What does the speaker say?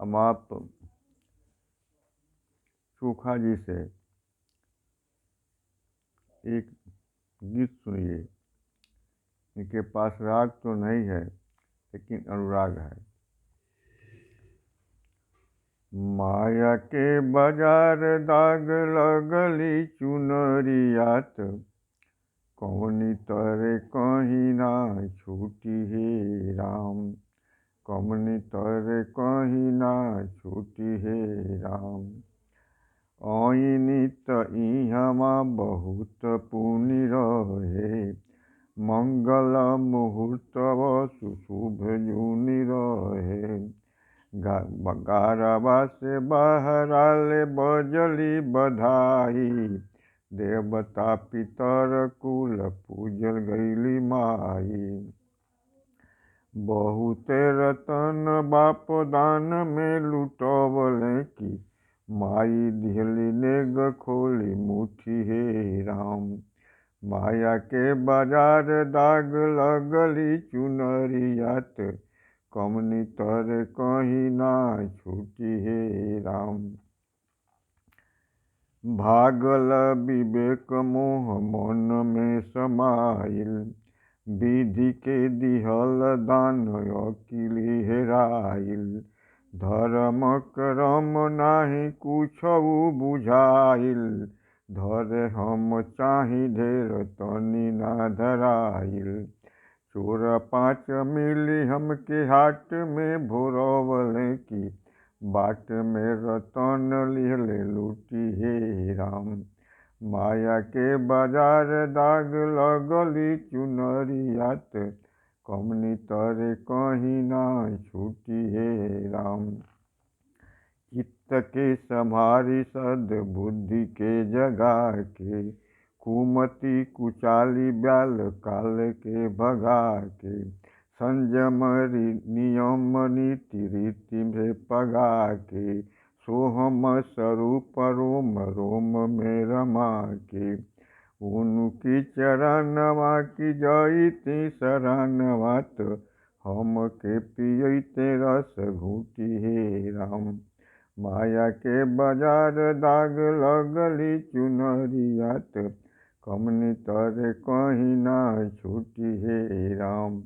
अब आप सूखा जी से एक गीत सुनिए। इनके पास राग तो नहीं है लेकिन अनुराग है। माया के बाजार दाग लगली चुनरियात, कौनी तरे कहीं ना छूटी हे राम। कौनी तरे कहीं ना छूटी हे राम। ओइनी त इहमा बहुत पुनि रहे, मंगल मुहूर्त सुशुभ जुनि रहे। गारवा से बहराले बजली बधाई, देवता पितर कुल पूजल गईली माई। बहुते रतन बाप दान में लुटवले की, माई दिहली नेग खोली मुठी हे राम। माया के बाजार दाग लगली चुनरियात, कमनी तर कहीं ना छूटी हे राम। भागल विवेक मोह मन में समाइल, विधि के दिहल दान अकिली हेराइल। धर्म करम नाही कुछऊ बुझाइल, धरे हम चाही ढेर तनी ना धराइल। चोर पाँच मिली हमके हाट में भोरवले की, बाट में रतन लिहले लूटी हे राम। माया के बाजार दाग लगली चुनरियात, कमनी तरे कहीं ना छूटी हे राम। चित्त के संभारी सद बुद्धि के जगा के, कुमति कुचाली ब्याल काल के भगा के। संयम नियम नीति रीति में पगा के, सोहम स्वरूप रोम रोम में रमा के। उनकी चरणवा की जईती शरणवत, हम के पियते रस घूटी हे राम। माया के बाजार दाग लगली चुनरियात, कमनी तरे कहीं ना छूटी हे राम।